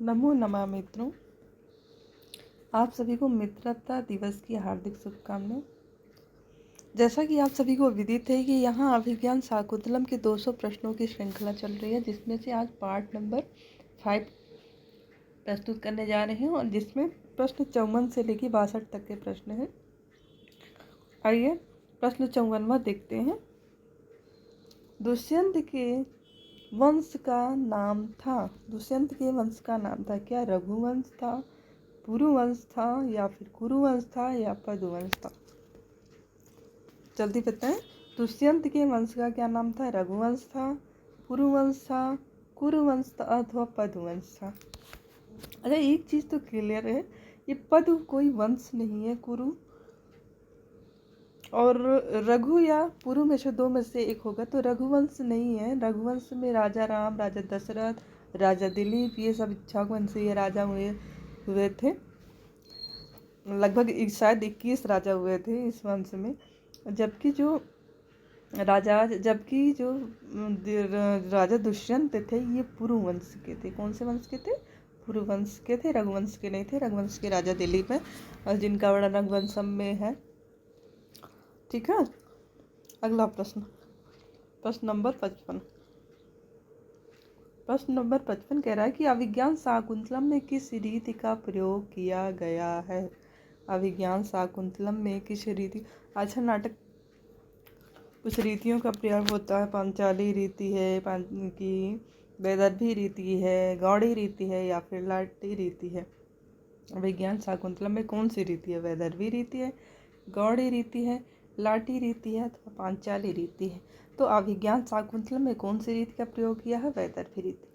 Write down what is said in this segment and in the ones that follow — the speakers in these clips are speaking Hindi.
नमो नमः मित्रों, आप सभी को मित्रता दिवस की हार्दिक शुभकामनाएं। जैसा कि आप सभी को विदित है कि यहाँ अभिज्ञान शाकुंतलम के 200 प्रश्नों की श्रृंखला चल रही है, जिसमें से आज पार्ट नंबर 5 प्रस्तुत करने जा रहे हैं और जिसमें प्रश्न 54 से लेकर 62 तक के प्रश्न हैं। आइए प्रश्न 54वां देखते हैं। दुष्यंत के वंश का नाम था। दुष्यंत के वंश का नाम था क्या? रघुवंश था, पुरुवंश था, या फिर कुरुवंश था, या पदुवंश था? जल्दी बताएं। दुष्यंत के वंश का क्या नाम था? रघुवंश था, पुरुवंश था, कुरुवंश था अथवा पदुवंश था? अच्छा, एक चीज तो क्लियर है, ये पदु कोई वंश नहीं है। कुरु और रघु या पुरु में से दो में से एक होगा, तो रघुवंश नहीं है। रघुवंश में राजा राम, राजा दशरथ, राजा दिलीप, ये सब इक्ष्वाकुवंशीय राजा हुए थे। लगभग शायद 21 राजा हुए थे इस वंश में। जबकि जो राजा दुष्यंत थे, ये पुरुवंश के थे। कौन से वंश के थे? पुरुवंश के थे, रघुवंश के नहीं थे। रघुवंश के राजा दिलीप है और जिनका वर्णन रघुवंशम में है। ठीक है, अगला प्रश्न, प्रश्न नंबर 55। प्रश्न नंबर 55 कह रहा है कि अभिज्ञान शाकुंतलम में किस रीति का प्रयोग किया गया है? अभिज्ञान शाकुंतलम में किस रीति? अच्छा, नाटक कुछ रीतियों का प्रयोग होता है। पांचाली रीति है, की वैदर्भी रीति है, गौड़ी रीति है, या फिर लाटी रीति है? अभिज्ञान शाकुंतलम में कौन सी रीति है? वैदर्भी रीति है, गौड़ी रीति है, लाटी रीति है, अथवा पांचाली रीति है? तो अभिज्ञान शाकुंतलम में कौन सी रीति का प्रयोग किया है? वैदर्भी रीति।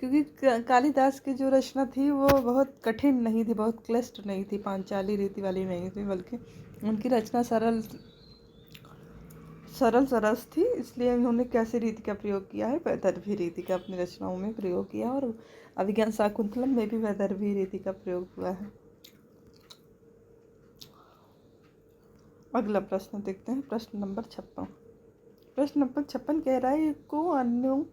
क्योंकि कालिदास की जो रचना थी वो बहुत कठिन नहीं थी, बहुत क्लिष्ट नहीं थी, पांचाली रीति वाली नहीं थी, बल्कि उनकी रचना सरल सरस थी। इसलिए उन्होंने कैसी रीति का प्रयोग किया है? वैदर्भी रीति का अपनी रचनाओं में प्रयोग किया, और अभिज्ञान शाकुंतलम में भी वैदर्भी रीति का प्रयोग हुआ है। अगला प्रश्न देखते हैं, प्रश्न नंबर 56। प्रश्न नंबर 56 कह रहा है को अन्यो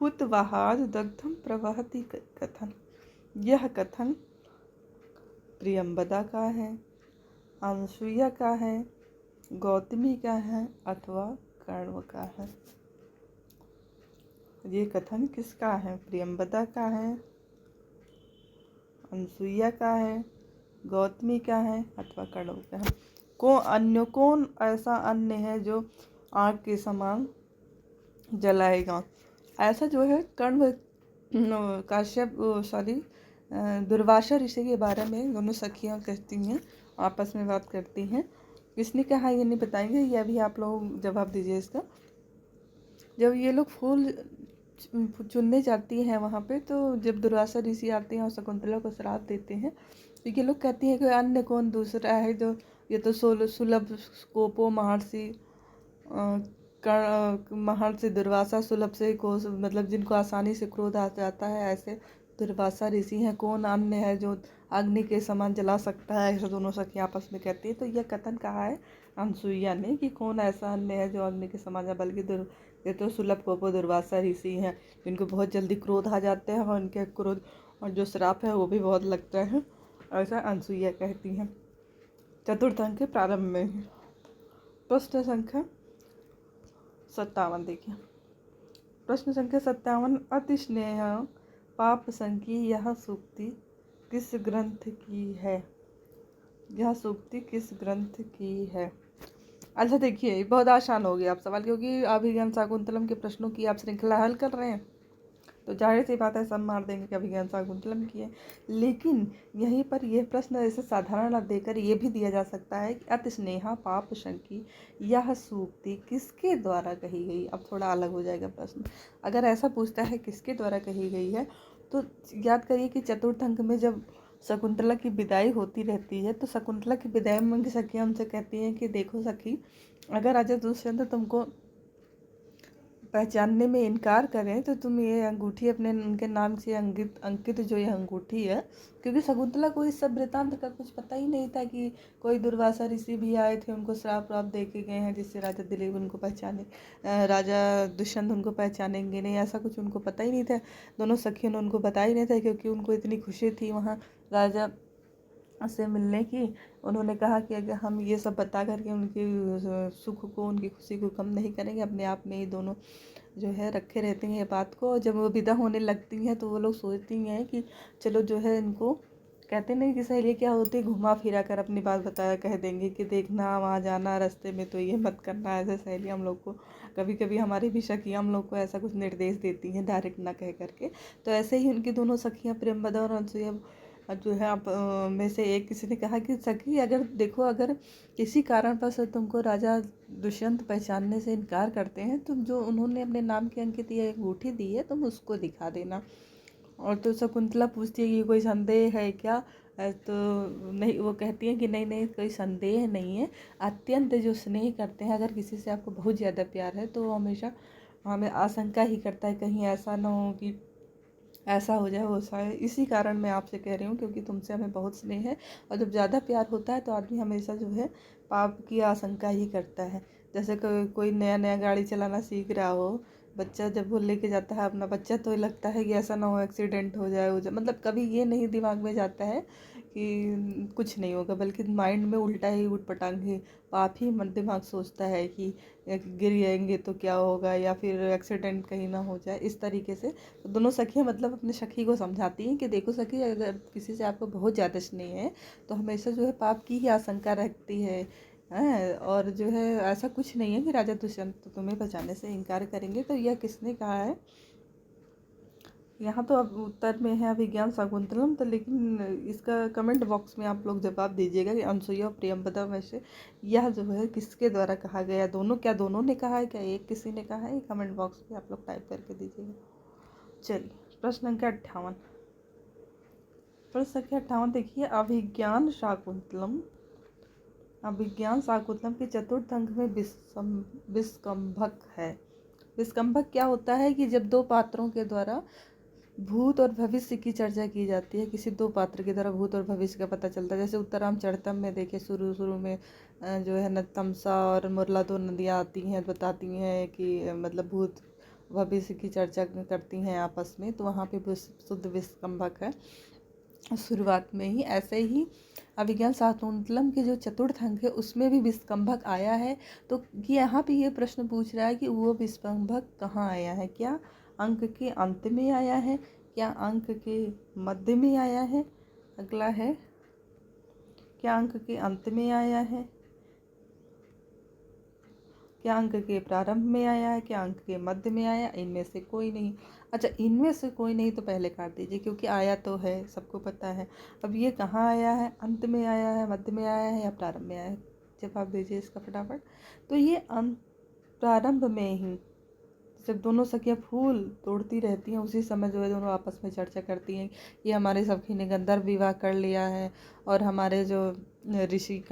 हुतवाहाद दग्धम प्रवहति कथन। यह कथन प्रियंबदा का है, अनसुईया का है, गौतमी का है, अथवा कण्व का है? ये कथन किसका है? प्रियंबदा का है, अनसुईया का है, गौतमी का है, अथवा कण्व का है? कौन ऐसा अन्न है जो आग के समान जलाएगा? ऐसा जो है कण्व काश्यप दुर्वासा ऋषि के बारे में दोनों सखियाँ कहती हैं, आपस में बात करती हैं। किसने कहा ये नहीं बताएंगे, ये अभी आप लोग जवाब दीजिए इसका। जब ये लोग फूल चुनने जाती हैं वहाँ पे, तो जब दुर्वासा ऋषि आते हैं और शकुंतला को श्राप देते हैं, तो ये लोग कहती हैं कि अन्य कौन दूसरा है जो ये तो सुलभ कोपो महर्षि दुर्वासा सुलभ से को मतलब जिनको आसानी से क्रोध आ जाता है, ऐसे दुर्वासा ऋषि हैं। कौन अन्य है जो अग्नि के समान जला सकता है? ऐसा दोनों सखी आपस में कहती है। तो यह कथन कहा है अनसुईया ने कि कौन ऐसा अन्य है जो अग्नि के समान है, बल्कि ये तो सुलभ कोपो दुर्वासा ऋषि हैं, जिनको बहुत जल्दी क्रोध आ जाते हैं और उनके क्रोध और जो श्राप है वो भी बहुत लगता है, ऐसा अनसुईया कहती हैं। चतुर्थ अंक के प्रारंभ में प्रश्न संख्या 57 देखिए। प्रश्न संख्या 57, अति स्नेह पाप संकी यह सूक्ति किस ग्रंथ की है? यह सूक्ति किस ग्रंथ की है? अच्छा देखिए, बहुत आसान हो गया आप सवाल, क्योंकि अभिज्ञान शाकुंतलम के प्रश्नों की आप श्रृंखला हल कर रहे हैं, तो जाहिर सी बात है सब मार देंगे कि अभिज्ञान शाकुंतलम की है। लेकिन यहीं पर यह प्रश्न ऐसे साधारण देकर यह भी दिया जा सकता है कि अति स्नेहा पाप शंकी यह सूक्ति किसके द्वारा कही गई? अब थोड़ा अलग हो जाएगा प्रश्न। अगर ऐसा पूछता है किसके द्वारा कही गई है, तो याद करिए कि चतुर्थ अंक में जब शकुंतला की विदाई होती रहती है, तो शकुंतला की विदाई में उनकी सखियाँ उनसे कहती हैं कि देखो सखी, अगर राजा दुष्यंत तुमको पहचानने में इनकार करें तो तुम ये अंगूठी अपने उनके नाम से अंकित जो ये अंगूठी है, क्योंकि शकुंतला को इस सब वृतांत का कुछ पता ही नहीं था कि कोई दुर्वासा ऋषि भी आए थे, उनको श्राप व्राप दे के गए हैं जिससे राजा दिलीप उनको पहचाने, राजा दुष्यंत उनको पहचानेंगे नहीं, ऐसा कुछ उनको पता ही नहीं था। दोनों सखियों ने उनको बताया ही नहीं था, क्योंकि उनको इतनी खुशी थी वहाँ राजा से मिलने की। उन्होंने कहा कि अगर हम ये सब बता करके उनकी सुख को, उनकी खुशी को कम नहीं करेंगे, अपने आप में ही दोनों जो है रखे रहती हैं ये बात को। और जब वो विदा होने लगती हैं तो वो लोग सोचती हैं कि चलो जो है इनको, कहते नहीं कि सहेली क्या होती है, घुमा फिरा कर अपनी बात बताया कह देंगे कि देखना वहाँ जाना रास्ते में तो ये मत करना। ऐसे सहेली हम लोग को कभी कभी, हमारी भी सखियाँ हम लोग को ऐसा कुछ निर्देश देती हैं डायरेक्ट ना कह करके। तो ऐसे ही उनकी दोनों सखियाँ प्रेमवदा और अनसुईया जो है आप में से एक किसी ने कहा कि सखी अगर देखो, अगर किसी कारणवश तुमको राजा दुष्यंत पहचानने से इनकार करते हैं, तुम जो उन्होंने अपने नाम की अंकित ये अंगूठी दी है तुम उसको दिखा देना। और तो शकुंतला पूछती है कि कोई संदेह है क्या, तो नहीं, वो कहती है कि नहीं नहीं कोई संदेह नहीं है। अत्यंत जो स्नेह करते हैं, अगर किसी से आपको बहुत ज़्यादा प्यार है तो वो हमेशा हमें आशंका ही करता है कहीं ऐसा ना हो कि ऐसा हो जाए वैसा है। इसी कारण मैं आपसे कह रही हूँ, क्योंकि तुमसे हमें बहुत स्नेह है। और जब ज़्यादा प्यार होता है तो आदमी हमेशा जो है पाप की आशंका ही करता है। जैसे कोई नया नया गाड़ी चलाना सीख रहा हो, बच्चा जब वो लेके जाता है अपना बच्चा, तो लगता है कि ऐसा ना हो एक्सीडेंट हो जाए, मतलब कभी ये नहीं दिमाग में जाता है कि कुछ नहीं होगा, बल्कि माइंड में उल्टा ही उठपटांग ही पाप ही मन दिमाग सोचता है कि गिर जाएंगे तो क्या होगा, या फिर एक्सीडेंट कहीं ना हो जाए, इस तरीके से। तो दोनों सखियाँ मतलब अपने सखी को समझाती हैं कि देखो सखी, अगर किसी से आपको बहुत ज़्यादा स्नेह है तो हमेशा जो है पाप की ही आशंका रखती है। और जो है ऐसा कुछ नहीं है कि राजा दुष्यंत तो तुम्हें बचाने से इनकार करेंगे। तो यह किसने कहा है? यहाँ तो अब उत्तर में है अभिज्ञान शाकुंतलम, तो लेकिन इसका कमेंट बॉक्स में आप लोग जवाब दीजिएगा कि अनसुईया और प्रियंवदा में से यह जो है किसके द्वारा कहा गया। दोनों, क्या दोनों ने कहा है, क्या एक किसी ने कहा है? कमेंट बॉक्स में आप लोग टाइप करके दीजिएगा। चलिए प्रश्न संख्या 58। प्रश्न संख्या 58 देखिए, अभिज्ञान शाकुंतलम के चतुर्थ अंक में विस्कंभक है। विस्कंभक क्या होता है कि जब दो पात्रों के द्वारा भूत और भविष्य की चर्चा की जाती है, किसी दो पात्र के द्वारा भूत और भविष्य का पता चलता है। जैसे उत्तराम चढ़तम में देखिए शुरू शुरू में जो है न तमसा और मुरला दो नदियाँ आती हैं, बताती हैं कि मतलब भूत भविष्य की चर्चा करती हैं आपस में, तो वहाँ पे शुद्ध विस्कंभक है शुरुआत में ही। ऐसे ही अभिज्ञान शाकुंतलम के जो चतुर्थ अंक है उसमें भी विस्कंभक आया है। तो यहाँ पे ये प्रश्न पूछ रहा है कि वो विस्कंभक कहाँ आया है? क्या अंक के अंत में आया है? क्या अंक के मध्य में आया है? अगला है, क्या अंक के अंत में आया है? क्या अंक के प्रारंभ में आया है? क्या अंक के मध्य में आया? इनमें से कोई नहीं। अच्छा, इनमें से कोई नहीं तो पहले काट दीजिए, क्योंकि आया तो है, सबको पता है। अब ये कहाँ आया है? अंत में आया है, मध्य में आया है या प्रारंभ में आया है? जवाब दीजिए इसका फटाफट। तो ये प्रारंभ में ही, जब दोनों सखियाँ फूल तोड़ती रहती हैं उसी समय जो है दोनों आपस में चर्चा करती हैं कि हमारे सखी ने गंधर्व विवाह कर लिया है, और हमारे जो ऋषि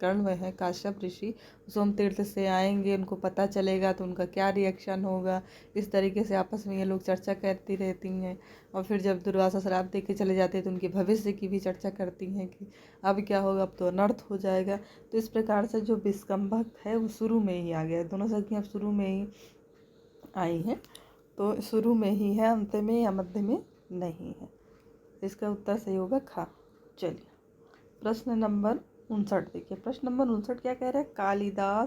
कर्ण है काश्यप ऋषि सोम तीर्थ से आएंगे, उनको पता चलेगा तो उनका क्या रिएक्शन होगा। इस तरीके से आपस में ये लोग चर्चा करती रहती हैं। और फिर जब दुर्वासा श्राप दे के चले जाते हैं तो उनके भविष्य की भी चर्चा करती हैं कि अब क्या होगा, अब तो अनर्थ हो जाएगा। तो इस प्रकार से जो विस्कंभक है वो शुरू में ही आ गया है। दोनों सखियाँ शुरू में ही आई हैं, तो शुरू में ही है, अंत में या मध्य में नहीं है। इसका उत्तर सही होगा खा। चलिए प्रश्न नंबर 59 देखिए। प्रश्न नंबर 59 क्या कह रहा है?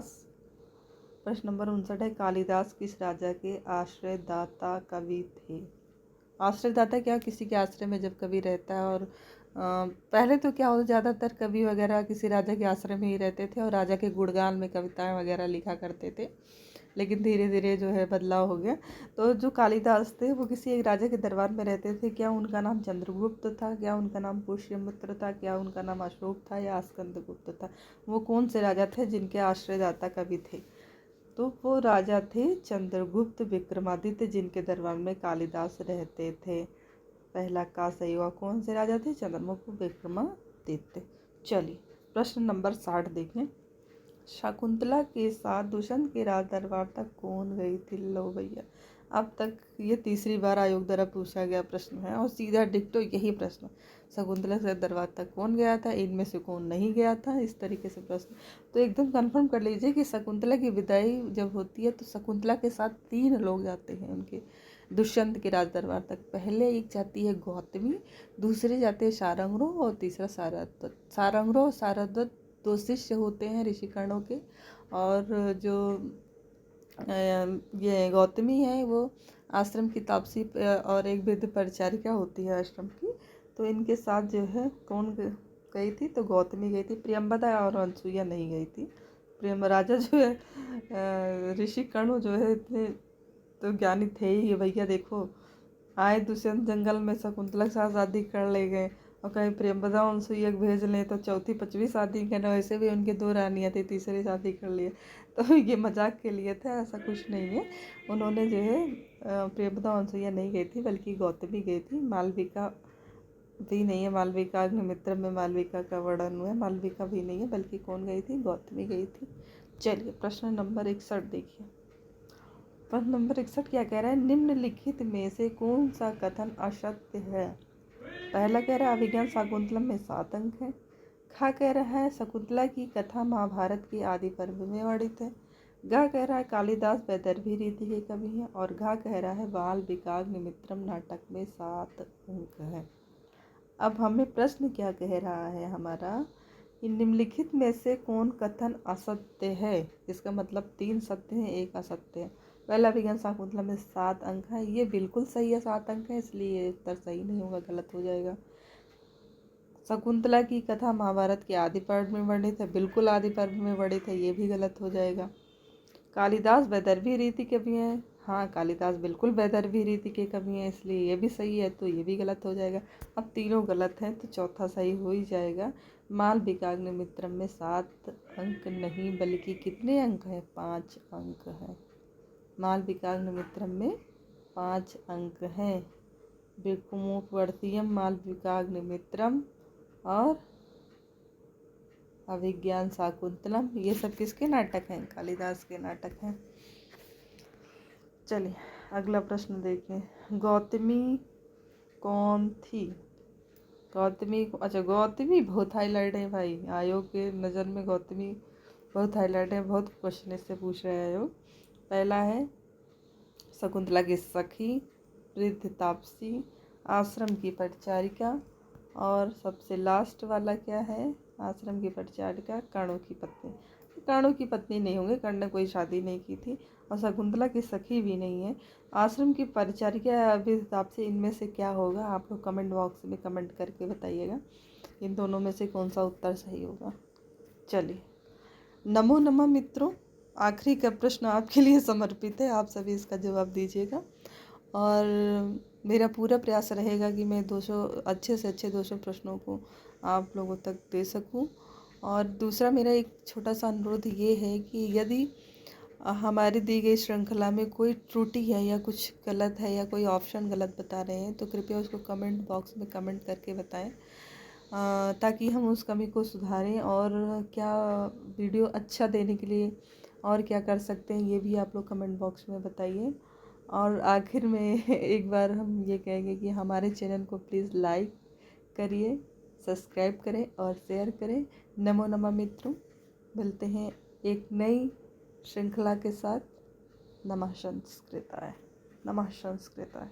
प्रश्न नंबर 59 है, कालिदास किस राजा के आश्रयदाता कवि थे? आश्रयदाता क्या, किसी के आश्रय में जब कवि रहता है, और पहले तो क्या होता, ज़्यादातर कवि वगैरह किसी राजा के आश्रय में ही रहते थे और राजा के गुणगान में कविताएं वगैरह लिखा करते थे। लेकिन धीरे धीरे जो है बदलाव हो गया। तो जो कालिदास थे वो किसी एक राजा के दरबार में रहते थे। क्या उनका नाम चंद्रगुप्त था? क्या उनका नाम पुष्यमित्र था? क्या उनका नाम अशोक था या स्कंदगुप्त था? वो कौन से राजा थे जिनके आश्रयदाता कवि थे? तो वो राजा थे चंद्रगुप्त विक्रमादित्य, जिनके दरबार में कालिदास रहते थे। पहला का सही हुआ। कौन से राजा थे? चंद्रगुप्त विक्रमादित्य। चलिए प्रश्न नंबर 60 देखें। शकुंतला के साथ दुष्यंत के राज दरबार तक कौन गई थी? लो भैया, अब तक ये तीसरी बार आयोग द्वारा पूछा गया प्रश्न है और सीधा डिक्टो यही प्रश्न, शकुंतला के दरबार तक कौन गया था, इनमें से कौन नहीं गया था, इस तरीके से प्रश्न। तो एकदम कंफर्म कर लीजिए कि शकुंतला की विदाई जब होती है तो शकुंतला के साथ 3 लोग जाते हैं उनके दुष्यंत के राज दरबार तक। पहले एक जाती है गौतमी, दूसरे जाते हैं सारंगरो और तीसरा सारद्वत। सारंगरो और सारद्वत 2 शिष्य होते हैं ऋषिकर्णों के, और जो ये गौतमी है वो आश्रम की तापसी और एक वृद्ध परिचारिका होती है आश्रम की। तो इनके साथ जो है कौन गई थी? तो गौतमी गई थी, प्रियंवदा और अनसुईया नहीं गई थी। प्रेम राजा जो है ऋषि कर्ण जो है इतने तो ज्ञानी थे ही भैया। देखो आए दुष्यंत जंगल में शकुंतला के साथ शादी कर ले गए और कहीं प्रेमवदा अनसुईया भेज लें तो चौथी 5वीं शादी करना, वैसे भी उनके 2 रानियाँ थी, तीसरी शादी कर लिए। तो ये मजाक के लिए था, ऐसा कुछ नहीं है। उन्होंने जो है प्रेमवदा अनसुईया नहीं गई थी बल्कि गौतमी गई थी। मालविका भी नहीं है, मालविका अग्निमित्र में मालविका का वर्णन हुआ है, मालविका भी नहीं है बल्कि कौन गई थी? गौतमी गई थी। चलिए प्रश्न नंबर 61 देखिए। प्रश्न नंबर 61 क्या कह रहा है? निम्नलिखित में से कौन सा कथन असत्य है? पहला कह रहा है अभिज्ञान शाकुंतलम में 7 अंक है। खा कह रहा है शकुंतला की कथा महाभारत के आदि पर्व में वर्णित है। गा कह रहा है कालिदास वैदर्भी रीति के कवि हैं। और घा कह रहा है बाल विकाग्निमित्रम नाटक में 7 अंक है। अब हमें प्रश्न क्या कह रहा है हमारा, इन निम्नलिखित में से कौन कथन असत्य है? इसका मतलब 3 सत्य हैं, 1 असत्य है। पहला विज्ञान शाकुंतला में 7 अंक है, ये बिल्कुल सही है, 7 अंक है, इसलिए ये उत्तर सही नहीं होगा, गलत हो जाएगा। शकुंतला की कथा महाभारत के आदि पर्व में वर्णित है, बिल्कुल आदि पर्व में वर्णित है, ये भी गलत हो जाएगा। कालिदास वैदर्भी रीति के कवि हैं, हाँ कालिदास बिल्कुल वैदर्भी रीति के कवि हैं, इसलिए ये भी सही है, तो ये भी गलत हो जाएगा। अब तीनों गलत हैं तो चौथा सही हो ही जाएगा। मालविकाग्निमित्रम में 7 अंक नहीं बल्कि कितने अंक हैं? 5 अंक हैं। मालविकाग्निमित्रम में 5 अंक हैं। विकुमोपवर्तीयम मालविकाग्निमित्रम और अभिज्ञान शाकुंतलम, ये सब किसके नाटक हैं? कालिदास के नाटक हैं। चलिए अगला प्रश्न देखें। गौतमी कौन थी? गौतमी, अच्छा गौतमी बहुत हाईलाइट है भाई, आयोग के नज़र में गौतमी बहुत हाईलाइट है, बहुत क्वेश्चन इससे पूछ रहे हैं आयोग। पहला है शकुंतला की सखी, वृद्ध तापसी, आश्रम की परिचारिका, और सबसे लास्ट वाला क्या है? आश्रम की परिचारिका, कर्णों की पत्नी। कर्णों की पत्नी नहीं होंगे, कर्ण ने कोई शादी नहीं की थी, और शकुंतला की सखी भी नहीं है। आश्रम की परिचारिका या वृद्ध तापसी, इनमें से क्या होगा? आप लोग कमेंट बॉक्स में कमेंट करके बताइएगा इन दोनों में से कौन सा उत्तर सही होगा। चलिए नमो नमः मित्रों, आखिरी का प्रश्न आपके लिए समर्पित है, आप सभी इसका जवाब दीजिएगा। और मेरा पूरा प्रयास रहेगा कि मैं 200 अच्छे से अच्छे 200 प्रश्नों को आप लोगों तक दे सकूं। और दूसरा मेरा एक छोटा सा अनुरोध ये है कि यदि हमारी दी गई श्रृंखला में कोई त्रुटि है या कुछ गलत है या कोई ऑप्शन गलत बता रहे हैं तो कृपया उसको कमेंट बॉक्स में कमेंट करके बताएं, ताकि हम उस कमी को सुधारें। और क्या वीडियो अच्छा देने के लिए और क्या कर सकते हैं ये भी आप लोग कमेंट बॉक्स में बताइए। और आखिर में एक बार हम ये कहेंगे कि हमारे चैनल को प्लीज़ लाइक करिए, सब्सक्राइब करें और शेयर करें। नमो नमः मित्रों, मिलते हैं एक नई श्रृंखला के साथ। नमः संस्कृताय, नमः संस्कृताय।